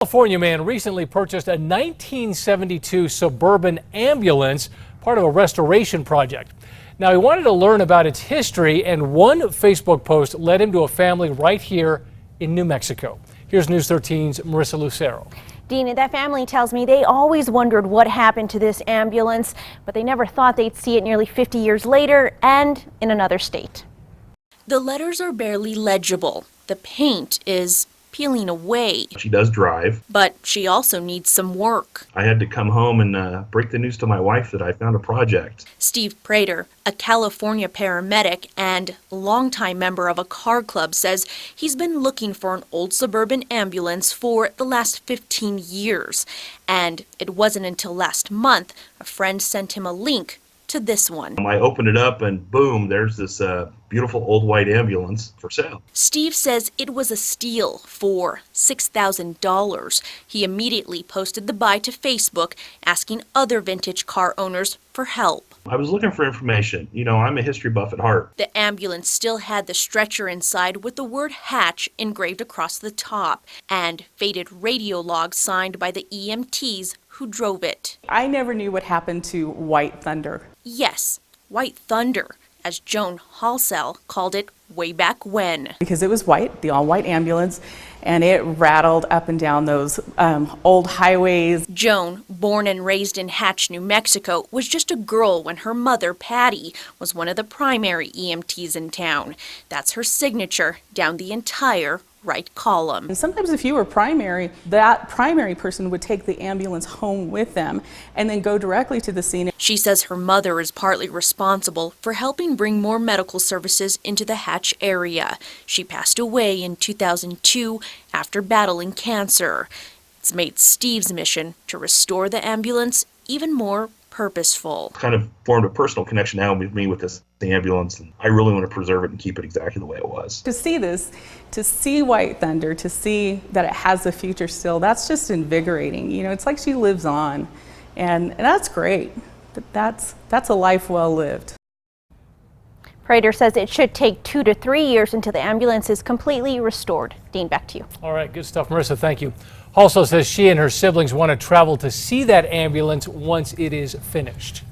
California man recently purchased a 1972 Suburban ambulance, part of a restoration project. Now, he wanted to learn about its history, and one Facebook post led him to a family right here in New Mexico. Here's News 13's Marissa Lucero. Dean, that family tells me they always wondered what happened to this ambulance, but they never thought they'd see it nearly 50 years later and in another state. The letters are barely legible. The paint is peeling away. She does drive. But she also needs some work. I had to come home and break the news to my wife that I found a project. Steve Prater, a California paramedic and longtime member of a car club, says he's been looking for an old Suburban ambulance for the last 15 years. And it wasn't until last month a friend sent him a link to this one. I opened it up and boom, there's this beautiful old white ambulance for sale. Steve says it was a steal for $6,000. He immediately posted the buy to Facebook, asking other vintage car owners for help. I was looking for information. You know, I'm a history buff at heart. The ambulance still had the stretcher inside with the word hatch engraved across the top and faded radio logs signed by the EMTs who drove it. I never knew what happened to White Thunder. Yes, White Thunder, as Joan Halsell called it way back when. Because it was white, the all-white ambulance, and it rattled up and down those old highways. Joan, born and raised in Hatch, New Mexico, was just a girl when her mother, Patty, was one of the primary EMTs in town. That's her signature down the entire right column. And sometimes if you were primary, that primary person would take the ambulance home with them and then go directly to the scene. She says her mother is partly responsible for helping bring more medical services into the Hatch area. She passed away in 2002 after battling cancer. It's made Steve's mission to restore the ambulance even more purposeful. Kind of formed a personal connection now with me with this ambulance, and I really want to preserve it and keep it exactly the way it was. To see this, to see White Thunder, to see that it has a future still, that's just invigorating. You know, it's like she lives on, and that's great. That's a life well lived. Prater says it should take 2 to 3 years until the ambulance is completely restored. Dean, back to you. All right, good stuff, Marissa. Thank you. Also says she and her siblings want to travel to see that ambulance once it is finished.